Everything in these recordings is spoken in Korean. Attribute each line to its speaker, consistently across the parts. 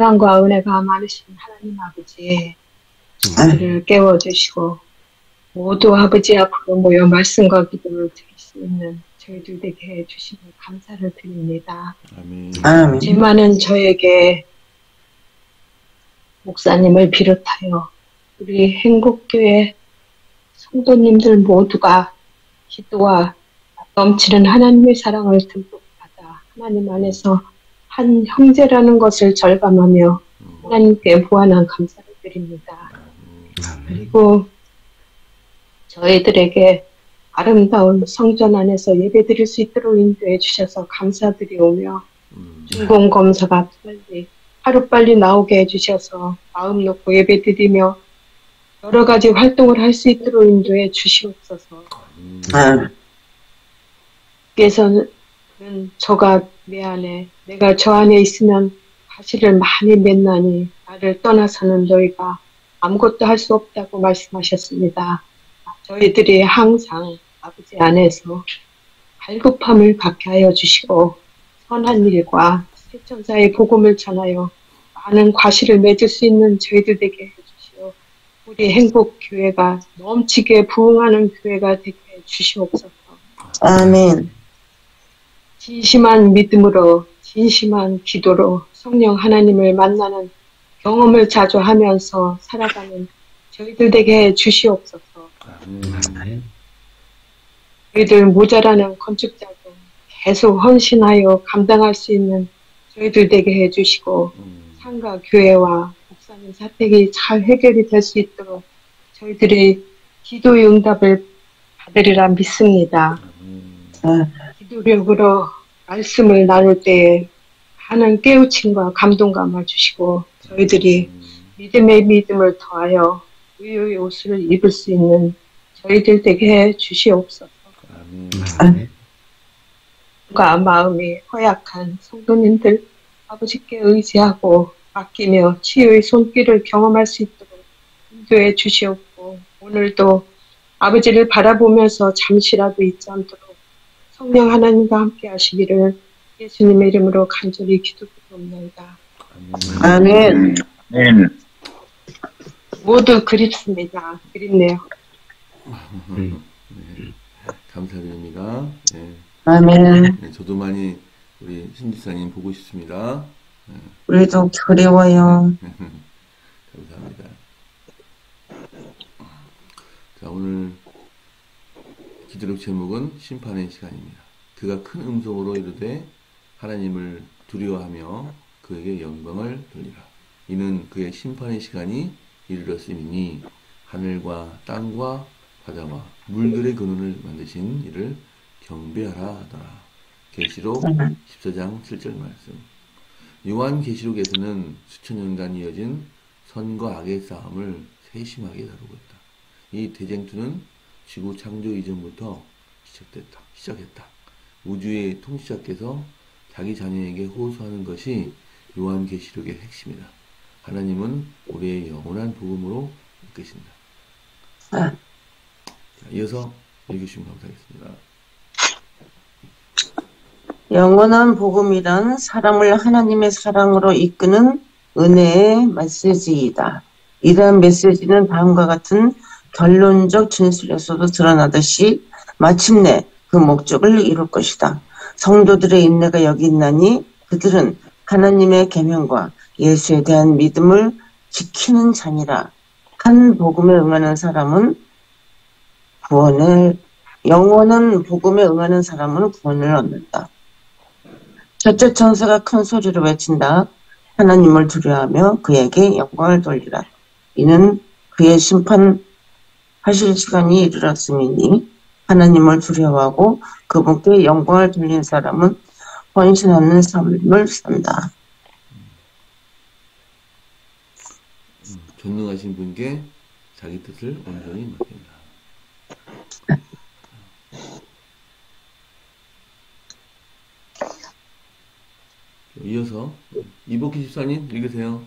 Speaker 1: 사랑과 은혜가 많으신 하나님 아버지, 저희를 깨워주시고 모두 아버지 앞으로 모여 말씀과 기도를 드릴 수 있는 저희들 되게 해주시며 감사를 드립니다.
Speaker 2: 아멘.
Speaker 1: 하지만은 저에게 목사님을 비롯하여 우리 행복교회 성도님들 모두가 기도와 넘치는 하나님의 사랑을 듬뿍 받아 하나님 안에서 한 형제라는 것을 절감하며 하나님께 무한한 감사를 드립니다. 그리고 저희들에게 아름다운 성전 안에서 예배드릴 수 있도록 인도해 주셔서 감사드리오며 중공검사가 하루빨리 나오게 해주셔서 마음 놓고 예배드리며 여러 가지 활동을 할 수 있도록 인도해 주시옵소서. 께서는 저가 내 안에 내가 저 안에 있으면 가시를 많이 맺나니 나를 떠나서는 너희가 아무것도 할 수 없다고 말씀하셨습니다. 저희들이 항상 아버지 안에서 갈급함을 갖게 하여 주시고 선한 일과 세천사의 복음을 전하여 많은 과실을 맺을 수 있는 저희들 되게 해주시오. 우리 행복교회가 넘치게 부흥하는 교회가 되게 해주시옵소서.
Speaker 3: 아멘.
Speaker 1: 진심한 믿음으로 진심한 기도로 성령 하나님을 만나는 경험을 자주 하면서 살아가는 저희들 되게 해주시옵소서. 저희들 모자라는 건축자금 계속 헌신하여 감당할 수 있는 저희들 되게 해주시고 상가 교회와 목사님 사택이 잘 해결이 될 수 있도록 저희들이 기도의 응답을 받으리라 믿습니다. 기도력으로 말씀을 나눌 때에 하는 깨우침과 감동감을 주시고 저희들이 믿음의 믿음을 더하여 의의 옷을 입을 수 있는 저희들 되게 해 주시옵소서. 누가 마음이 허약한 성도님들 아버지께 의지하고 맡기며 치유의 손길을 경험할 수 있도록 인도해 주시옵고 오늘도 아버지를 바라보면서 잠시라도 잊지 않도록 성령 하나님과 함께 하시기를 예수님의 이름으로 간절히 기도드립니다.
Speaker 3: 아멘.
Speaker 1: 모두 그립습니다. 그립네요.
Speaker 2: 네. 감사드립니다. 네.
Speaker 3: 아멘.
Speaker 2: 네, 저도 많이 우리 신지사님 보고 싶습니다. 네.
Speaker 3: 우리도 그리워요.
Speaker 2: 감사합니다. 자, 오늘 기도록 제목은 심판의 시간입니다. 그가 큰 음성으로 이르되 하나님을 두려워하며 그에게 영광을 돌리라. 이는 그의 심판의 시간이 이르렀음이니 하늘과 땅과 바다와 물들의 근원을 만드신 이를 경배하라 하더라. 계시록 14장 7절 말씀. 요한계시록에서는 수천 년간 이어진 선과 악의 싸움을 세심하게 다루고 있다. 이 대쟁투는 지구 창조 이전부터 시작했다. 우주의 통치자께서 자기 자녀에게 호소하는 것이 요한계시록의 핵심이다. 하나님은 우리의 영원한 복음으로 이끄신다. 자, 이어서 읽으시면 감사하겠습니다.
Speaker 3: 영원한 복음이란 사람을 하나님의 사랑으로 이끄는 은혜의 메시지이다. 이러한 메시지는 다음과 같은 결론적 진술에서도 드러나듯이 마침내 그 목적을 이룰 것이다. 성도들의 인내가 여기 있나니 그들은 하나님의 계명과 예수에 대한 믿음을 지키는 자니라. 한 복음에 응하는 사람은 영원한 복음에 응하는 사람은 구원을 얻는다. 첫째 천사가 큰 소리로 외친다. 하나님을 두려워하며 그에게 영광을 돌리라. 이는 그의 심판하실 시간이 이르렀음이니 하나님을 두려워하고 그분께 영광을 돌리는 사람은 헌신하는 삶을 산다.
Speaker 2: 전능하신 분께 자기 뜻을 온전히 맡긴다. 이어서 이복희 집사님 읽으세요.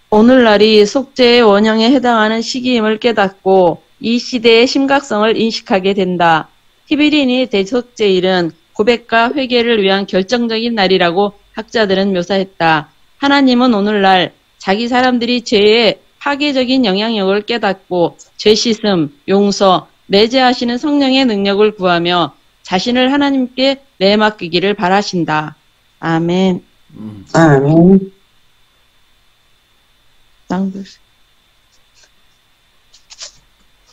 Speaker 4: 오늘날이 속죄의 원형에 해당하는 시기임을 깨닫고 이 시대의 심각성을 인식하게 된다. 히브리인이 대속죄일은 고백과 회개를 위한 결정적인 날이라고 학자들은 묘사했다. 하나님은 오늘날 자기 사람들이 죄의 파괴적인 영향력을 깨닫고 죄 씻음, 용서, 내재하시는 성령의 능력을 구하며 자신을 하나님께 내맡기기를 바라신다. 아멘.
Speaker 3: 아멘.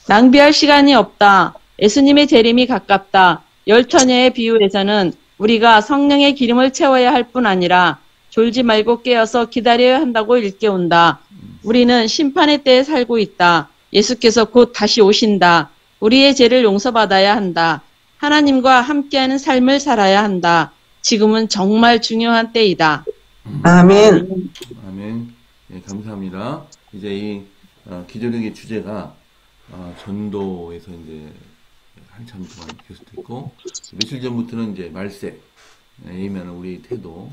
Speaker 4: 낭비할 시간이 없다. 예수님의 재림이 가깝다. 열 처녀의 비유에서는 우리가 성령의 기름을 채워야 할 뿐 아니라 졸지 말고 깨어서 기다려야 한다고 일깨운다. 우리는 심판의 때에 살고 있다. 예수께서 곧 다시 오신다. 우리의 죄를 용서받아야 한다. 하나님과 함께하는 삶을 살아야 한다. 지금은 정말 중요한 때이다.
Speaker 3: 아멘.
Speaker 2: 아멘. 네, 감사합니다. 이제 이 기도력의 주제가 전도에서 이제 한참 동안 계속됐고, 며칠 전부터는 이제 말세, 아니면 우리 태도,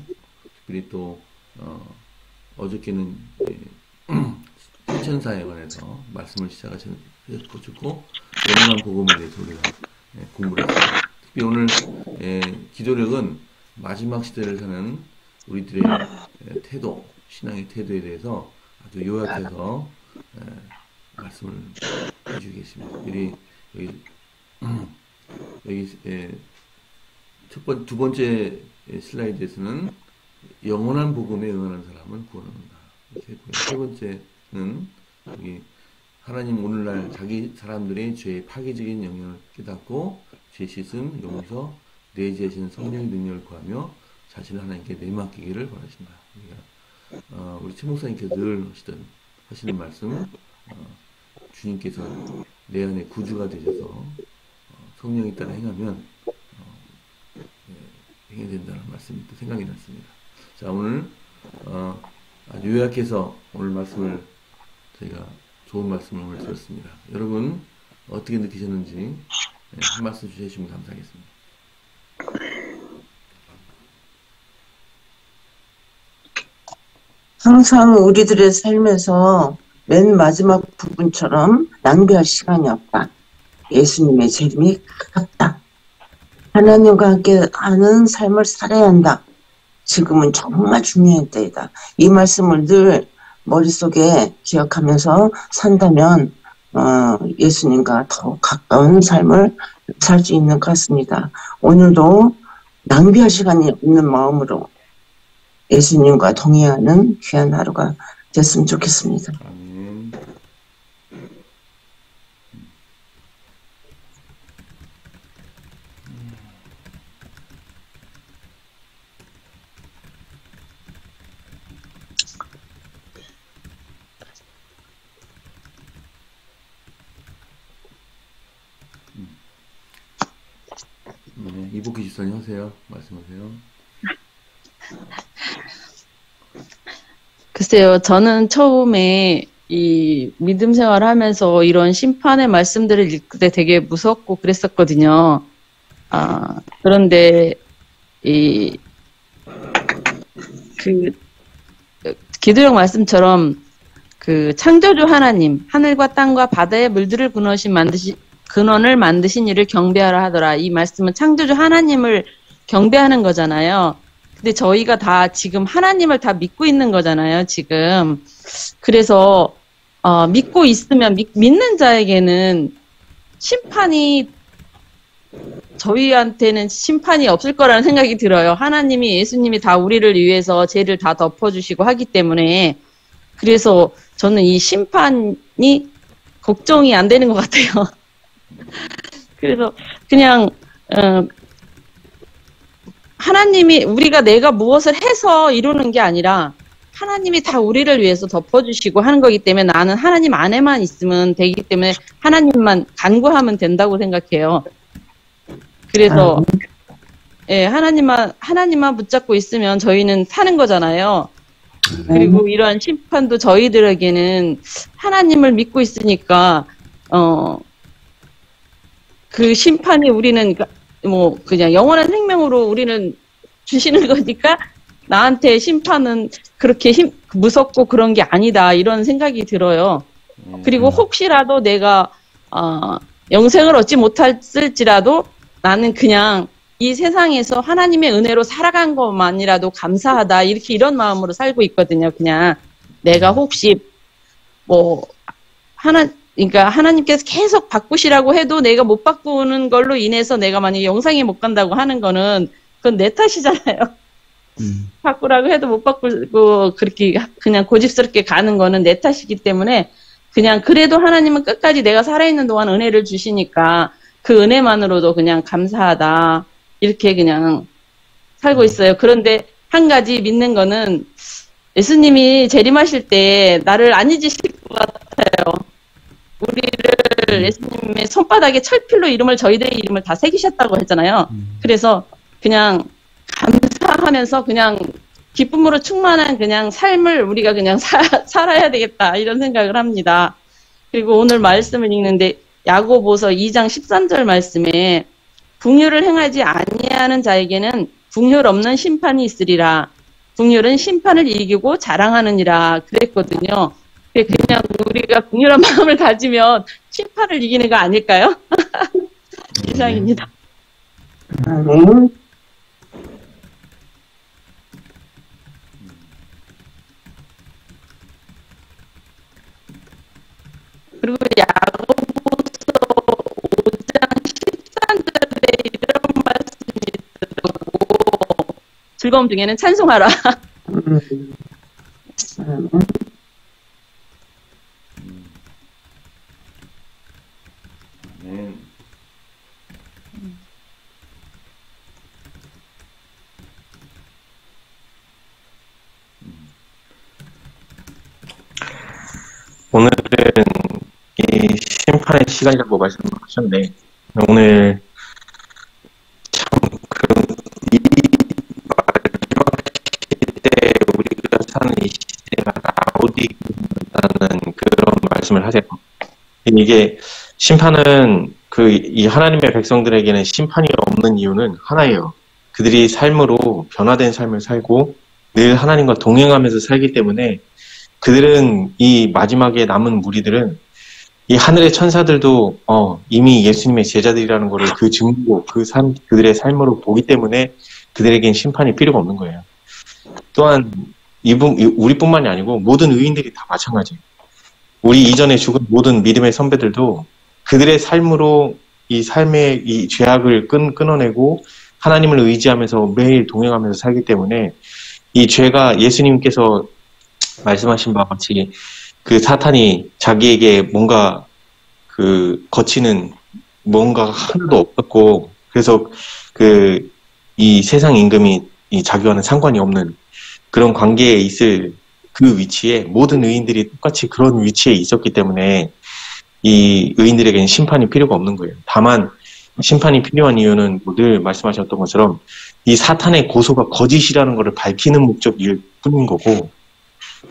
Speaker 2: 특별히 또 어저께는 실천사에 관해서 말씀을 시작하셨고, 영원한 복음에 대해서 우리가 공부를 했습니다. 특히 오늘 기도력은 마지막 시대를 사는 우리들의 태도, 신앙의 태도에 대해서 아주 요약해서 말씀을 해주겠습니다. 여기 두 번째 슬라이드에서는 영원한 복음에 응하는 사람은 구원한다. 세 번째는 여기 하나님 오늘날 자기 사람들의 죄의 파괴적인 영향을 깨닫고 죄 씻음, 용서, 내재하시는 성령의 능력을 구하며 자신을 하나님께 내맡기기를 바라신다. 그러니까 우리 최 목사님께서 늘 하시는 말씀, 주님께서 내 안에 구주가 되셔서 성령에 따라 행하면 행해야 된다는 말씀이 또 생각이 났습니다. 자, 오늘 아주 요약해서 오늘 말씀을 저희가 좋은 말씀을 오늘 들었습니다. 여러분 어떻게 느끼셨는지 한 말씀 주시면 감사하겠습니다.
Speaker 3: 항상 우리들의 삶에서 맨 마지막 부분처럼 낭비할 시간이 없다. 예수님의 재림이 가깝다. 하나님과 함께 하는 삶을 살아야 한다. 지금은 정말 중요한 때이다. 이 말씀을 늘 머릿속에 기억하면서 산다면 예수님과 더 가까운 삶을 살 수 있는 것 같습니다. 오늘도 낭비할 시간이 없는 마음으로 예수님과 동행하는 귀한 하루가 됐으면 좋겠습니다.
Speaker 2: 아멘. 네, 이복희 집사님 하세요. 말씀하세요.
Speaker 4: 글쎄요, 저는 처음에 이 믿음 생활을 하면서 이런 심판의 말씀들을 읽을 때 되게 무섭고 그랬었거든요. 그런데 기도력 말씀처럼 그 창조주 하나님, 하늘과 땅과 바다의 물들을 근원을 만드신 이를 경배하라 하더라. 이 말씀은 창조주 하나님을 경배하는 거잖아요. 근데 저희가 다 지금 하나님을 다 믿고 있는 거잖아요, 지금. 그래서, 믿고 있으면, 믿는 자에게는 저희한테는 심판이 없을 거라는 생각이 들어요. 하나님이, 예수님이 다 우리를 위해서 죄를 다 덮어주시고 하기 때문에. 그래서 저는 이 심판이 걱정이 안 되는 것 같아요. 그래서 그냥, 하나님이 내가 무엇을 해서 이루는 게 아니라 하나님이 다 우리를 위해서 덮어주시고 하는 거기 때문에 나는 하나님 안에만 있으면 되기 때문에 하나님만 간구하면 된다고 생각해요. 그래서 예, 하나님만 붙잡고 있으면 저희는 사는 거잖아요. 그리고 이러한 심판도 저희들에게는 하나님을 믿고 있으니까 그 심판이 우리는 그냥 영원한 생명으로 우리는 주시는 거니까 나한테 심판은 그렇게 무섭고 그런 게 아니다 이런 생각이 들어요. 그리고 혹시라도 내가 영생을 얻지 못했을지라도 나는 그냥 이 세상에서 하나님의 은혜로 살아간 것만이라도 감사하다. 이렇게 이런 마음으로 살고 있거든요. 그냥 내가 혹시 뭐 그러니까 하나님께서 계속 바꾸시라고 해도 내가 못 바꾸는 걸로 인해서 내가 만약에 영상에 못 간다고 하는 거는 그건 내 탓이잖아요. 바꾸라고 해도 못 바꾸고 그렇게 그냥 고집스럽게 가는 거는 내 탓이기 때문에 그냥 그래도 하나님은 끝까지 내가 살아있는 동안 은혜를 주시니까 그 은혜만으로도 그냥 감사하다. 이렇게 그냥 살고 있어요. 그런데 한 가지 믿는 거는 예수님이 재림하실 때 나를 안 잊으실 것 같아요. 우리를 예수님의 손바닥에 철필로 저희들의 이름을 다 새기셨다고 했잖아요. 그래서 그냥 감사하면서 그냥 기쁨으로 충만한 그냥 삶을 우리가 그냥 살아야 되겠다 이런 생각을 합니다. 그리고 오늘 말씀을 읽는데 야고보서 2장 13절 말씀에 긍휼을 행하지 아니하는 자에게는 긍휼 없는 심판이 있으리라. 긍휼은 심판을 이기고 자랑하느니라 그랬거든요. 그냥 우리가 긍휼한 마음을 가지면 심판을 이기는 거 아닐까요? 이상입니다. 그리고 야고보서 5장 13절에 이런 말씀이 있더라고. 즐거움 중에는 찬송하라.
Speaker 5: 오늘은 이 심판의 시간이라고 말씀하셨는데 오늘 이 마지막 시대 우리가 사는 이 시대가 라오디게아라는 그런 말씀을 하세요. 이게 심판은 이 하나님의 백성들에게는 심판이 없는 이유는 하나예요. 그들이 삶으로 변화된 삶을 살고 늘 하나님과 동행하면서 살기 때문에 그들은 이 마지막에 남은 무리들은 이 하늘의 천사들도 이미 예수님의 제자들이라는 것을 그 증거, 그들의 삶으로 보기 때문에 그들에겐 심판이 필요가 없는 거예요. 또한 우리뿐만이 아니고 모든 의인들이 다 마찬가지예요. 우리 이전에 죽은 모든 믿음의 선배들도 그들의 삶으로 이 삶의 이 죄악을 끊어내고 하나님을 의지하면서 매일 동행하면서 살기 때문에 이 죄가 예수님께서 말씀하신 바와 같이 그 사탄이 자기에게 뭔가 거치는 뭔가 하나도 없었고 그래서 이 세상 임금이 이 자기와는 상관이 없는 그런 관계에 있을 그 위치에 모든 의인들이 똑같이 그런 위치에 있었기 때문에 이 의인들에게는 심판이 필요가 없는 거예요. 다만 심판이 필요한 이유는 늘 말씀하셨던 것처럼 이 사탄의 고소가 거짓이라는 것을 밝히는 목적일 뿐인 거고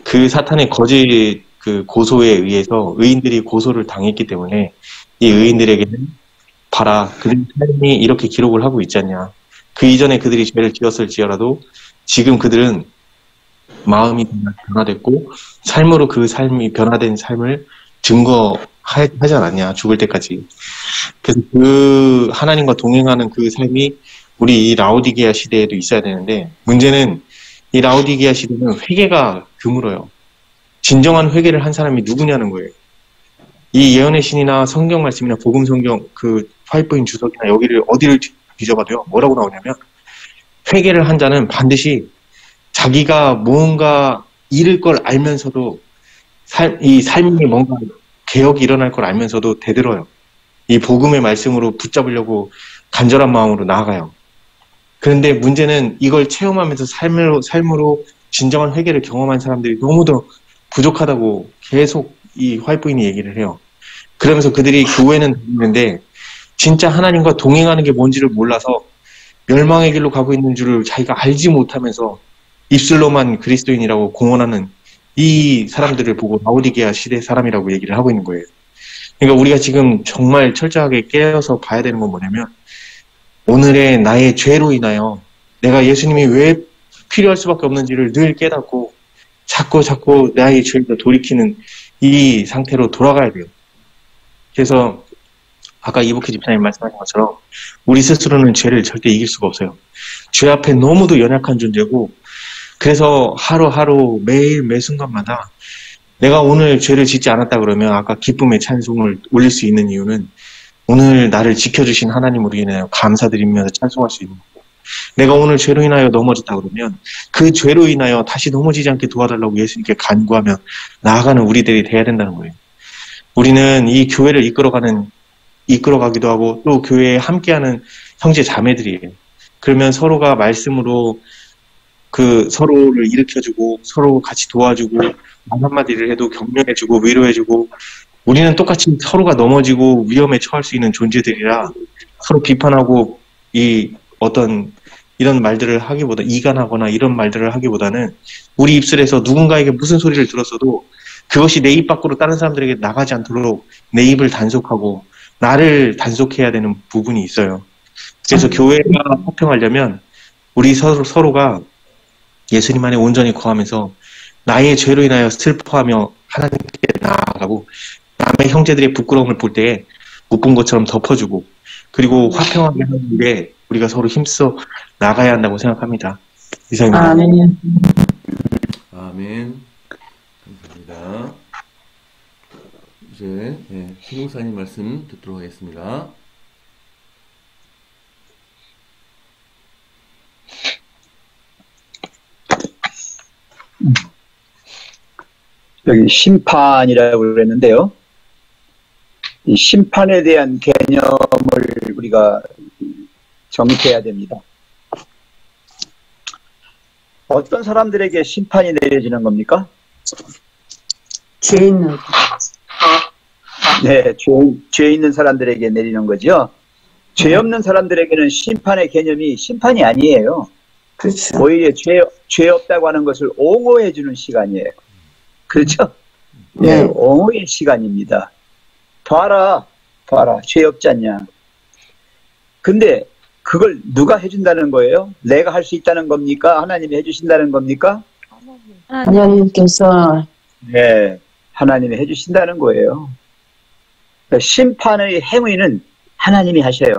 Speaker 5: 그 사탄의 거짓 고소에 의해서 의인들이 고소를 당했기 때문에 이 의인들에게는 봐라 그들의 삶이 이렇게 기록을 하고 있지 않냐. 그 이전에 그들이 죄를 지었을지라도 지금 그들은 마음이 변화됐고 삶으로 그 삶이 변화된 삶을 증거하지 않았냐 죽을 때까지. 그래서 그 하나님과 동행하는 그 삶이 우리 이 라오디게아 시대에도 있어야 되는데 문제는 이 라오디게아 시대는 회개가 드물어요. 진정한 회개를 한 사람이 누구냐는 거예요. 이 예언의 신이나 성경 말씀이나 복음 성경 화이트보인 주석이나 여기를 어디를 뒤져봐도요. 뭐라고 나오냐면 회개를 한 자는 반드시 자기가 뭔가 잃을 걸 알면서도 이 삶이 뭔가 개혁이 일어날 걸 알면서도 대들어요. 이 복음의 말씀으로 붙잡으려고 간절한 마음으로 나아가요. 그런데 문제는 이걸 체험하면서 삶으로 진정한 회개를 경험한 사람들이 너무도 부족하다고 계속 이 화이트보인이 얘기를 해요. 그러면서 그들이 교회는 다니는데 진짜 하나님과 동행하는 게 뭔지를 몰라서 멸망의 길로 가고 있는 줄을 자기가 알지 못하면서 입술로만 그리스도인이라고 공언하는 이 사람들을 보고 라오디게아 시대 사람이라고 얘기를 하고 있는 거예요. 그러니까 우리가 지금 정말 철저하게 깨어서 봐야 되는 건 뭐냐면 오늘의 나의 죄로 인하여 내가 예수님이 왜 필요할 수밖에 없는지를 늘 깨닫고 자꾸 나의 죄를 돌이키는 이 상태로 돌아가야 돼요. 그래서 아까 이복희 집사님 말씀하신 것처럼 우리 스스로는 죄를 절대 이길 수가 없어요. 죄 앞에 너무도 연약한 존재고, 그래서 하루하루 매일 매 순간마다 내가 오늘 죄를 짓지 않았다 그러면 아까 기쁨의 찬송을 올릴 수 있는 이유는 오늘 나를 지켜주신 하나님으로 인하여 감사드리면서 찬송할 수 있는 거고, 내가 오늘 죄로 인하여 넘어졌다 그러면 그 죄로 인하여 다시 넘어지지 않게 도와달라고 예수님께 간구하며 나아가는 우리들이 돼야 된다는 거예요. 우리는 이 교회를 이끌어가기도 하고 또 교회에 함께하는 형제 자매들이에요. 그러면 서로가 말씀으로 그 서로를 일으켜주고 서로 같이 도와주고 말 한마디를 해도 격려해주고 위로해주고, 우리는 똑같이 서로가 넘어지고 위험에 처할 수 있는 존재들이라 서로 비판하고 이런 말들을 하기보다, 이간하거나 이런 말들을 하기보다는 우리 입술에서 누군가에게 무슨 소리를 들었어도 그것이 내 입 밖으로 다른 사람들에게 나가지 않도록 내 입을 단속하고 나를 단속해야 되는 부분이 있어요. 그래서 교회가 화평하려면 우리 서로가 예수님 안에 온전히 거하면서 나의 죄로 인하여 슬퍼하며 하나님께 나아가고, 남의 형제들의 부끄러움을 볼 때에 못 본 것처럼 덮어주고, 그리고 화평하게 하는 게 우리가 서로 힘써 나가야 한다고 생각합니다. 이상입니다.
Speaker 3: 아멘.
Speaker 2: 아멘. 감사합니다. 이제 김 목사님 말씀 듣도록 하겠습니다.
Speaker 6: 여기 심판이라고 그랬는데요. 이 심판에 대한 개념을 우리가 정립해야 됩니다. 어떤 사람들에게 심판이 내려지는 겁니까?
Speaker 3: 죄 있는
Speaker 6: 네, 죄 있는 사람들에게 내리는 거죠. 죄 없는 사람들에게는 심판의 개념이 심판이 아니에요.
Speaker 3: 그렇죠.
Speaker 6: 오히려 죄 없다고 하는 것을 옹호해 주는 시간이에요. 그렇죠?
Speaker 3: 네.
Speaker 6: 네, 옹호의 시간입니다. 봐라, 죄 없지 않냐. 근데 그걸 누가 해준다는 거예요? 내가 할 수 있다는 겁니까? 하나님이 해주신다는 겁니까?
Speaker 3: 하나님께서
Speaker 6: 네, 하나님이 해주신다는 거예요. 심판의 행위는 하나님이 하셔요.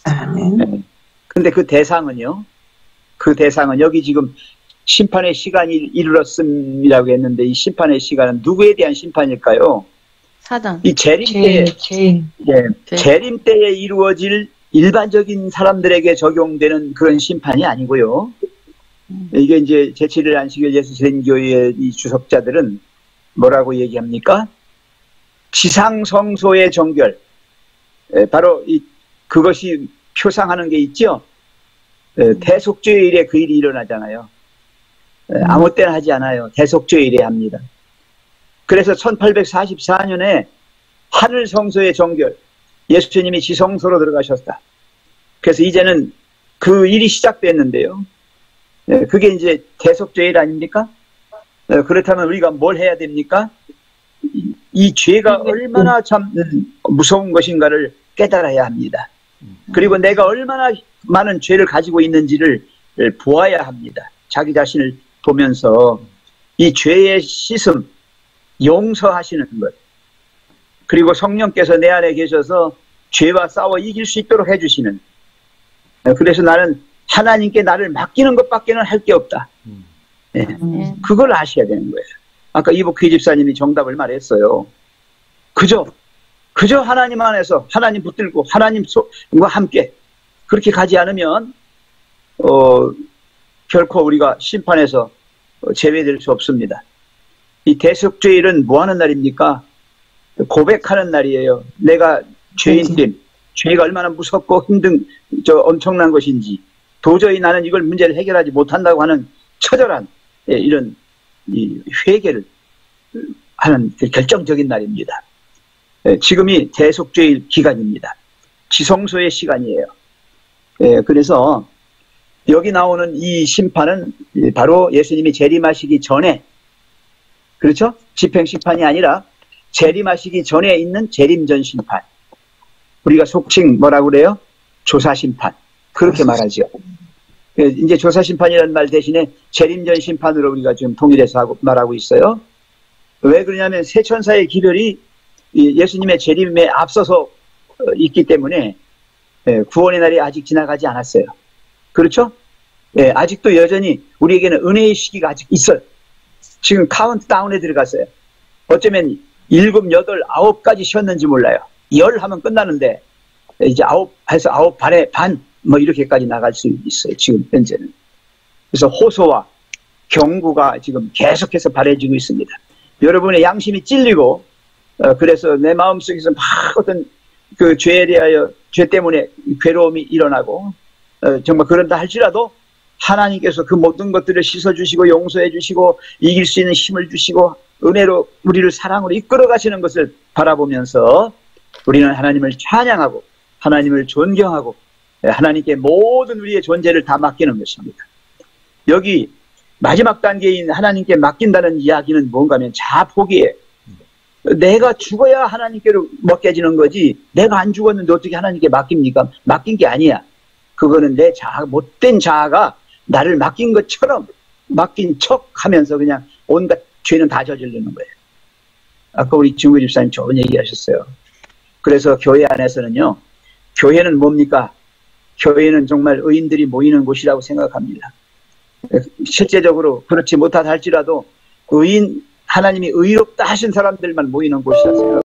Speaker 3: 아멘.
Speaker 6: 네. 근데 그 대상은요? 그 대상은 여기 지금 심판의 시간이 이르렀음이라고 했는데, 이 심판의 시간은 누구에 대한 심판일까요?
Speaker 4: 사단.
Speaker 6: 이 재림 때에,
Speaker 1: 죄인.
Speaker 6: 재림 때에 이루어질 일반적인 사람들에게 적용되는 그런 심판이 아니고요. 이게 이제 제7일 안식일 예수신교회의 이 주석자들은 뭐라고 얘기합니까? 지상성소의 정결. 바로 그것이 표상하는 게 있죠. 대속죄일에 그 일이 일어나잖아요. 아무 때나 하지 않아요. 대속죄일에 합니다. 그래서 1844년에 하늘 성소의 정결, 예수님이 지성소로 들어가셨다. 그래서 이제는 그 일이 시작됐는데요. 그게 이제 대속죄일 아닙니까? 그렇다면 우리가 뭘 해야 됩니까? 이 죄가 얼마나 참 무서운 것인가를 깨달아야 합니다. 그리고 내가 얼마나 많은 죄를 가지고 있는지를 보아야 합니다. 자기 자신을 보면서 이 죄의 씻음, 용서하시는 것, 그리고 성령께서 내 안에 계셔서 죄와 싸워 이길 수 있도록 해주시는, 그래서 나는 하나님께 나를 맡기는 것밖에는 할 게 없다. 그걸 아셔야 되는 거예요. 아까 이복희 집사님이 정답을 말했어요. 그저 하나님 안에서 하나님 붙들고 하나님과 함께 그렇게 가지 않으면 결코 우리가 심판에서 제외될 수 없습니다. 이 대속죄일은 뭐 하는 날입니까? 고백하는 날이에요. 내가 죄인됨, 죄가 얼마나 무섭고 엄청난 것인지, 도저히 나는 이걸 문제를 해결하지 못한다고 하는 처절한 이런 회개를 하는 결정적인 날입니다. 지금이 대속죄일 기간입니다. 지성소의 시간이에요. 그래서 여기 나오는 이 심판은 바로 예수님이 재림하시기 전에, 그렇죠? 집행심판이 아니라 재림하시기 전에 있는 재림전 심판. 우리가 속칭 뭐라고 그래요? 조사심판. 그렇게 말하죠. 이제 조사심판이라는 말 대신에 재림전 심판으로 우리가 지금 통일해서 말하고 있어요. 왜 그러냐면 새 천사의 기별이 예수님의 재림에 앞서서 있기 때문에 구원의 날이 아직 지나가지 않았어요. 그렇죠? 아직도 여전히 우리에게는 은혜의 시기가 아직 있어요. 지금 카운트다운에 들어갔어요. 어쩌면 7, 8, 9까지 쉬었는지 몰라요. 10 하면 끝나는데 이제 9 해서 9 반에 반 뭐 이렇게까지 나갈 수 있어요. 지금 현재는. 그래서 호소와 경고가 지금 계속해서 바래지고 있습니다. 여러분의 양심이 찔리고 그래서 내 마음속에서 막 어떤 그 죄에 대하여 죄 때문에 괴로움이 일어나고 정말 그런다 할지라도 하나님께서 그 모든 것들을 씻어주시고 용서해 주시고 이길 수 있는 힘을 주시고 은혜로 우리를 사랑으로 이끌어 가시는 것을 바라보면서 우리는 하나님을 찬양하고 하나님을 존경하고 하나님께 모든 우리의 존재를 다 맡기는 것입니다. 여기 마지막 단계인 하나님께 맡긴다는 이야기는 뭔가 하면 자포기예요. 내가 죽어야 하나님께로 맡겨지는 거지 내가 안 죽었는데 어떻게 하나님께 맡깁니까? 맡긴 게 아니야. 그거는 내 자아, 못된 자아가 나를 맡긴 것처럼 맡긴 척 하면서 그냥 온갖 죄는 다 저지르는 거예요. 아까 우리 중구 집사님 좋은 얘기 하셨어요. 그래서 교회 안에서는요, 교회는 뭡니까? 교회는 정말 의인들이 모이는 곳이라고 생각합니다. 실제적으로 그렇지 못하다 할지라도 하나님이 의롭다 하신 사람들만 모이는 곳이라 생각합니다.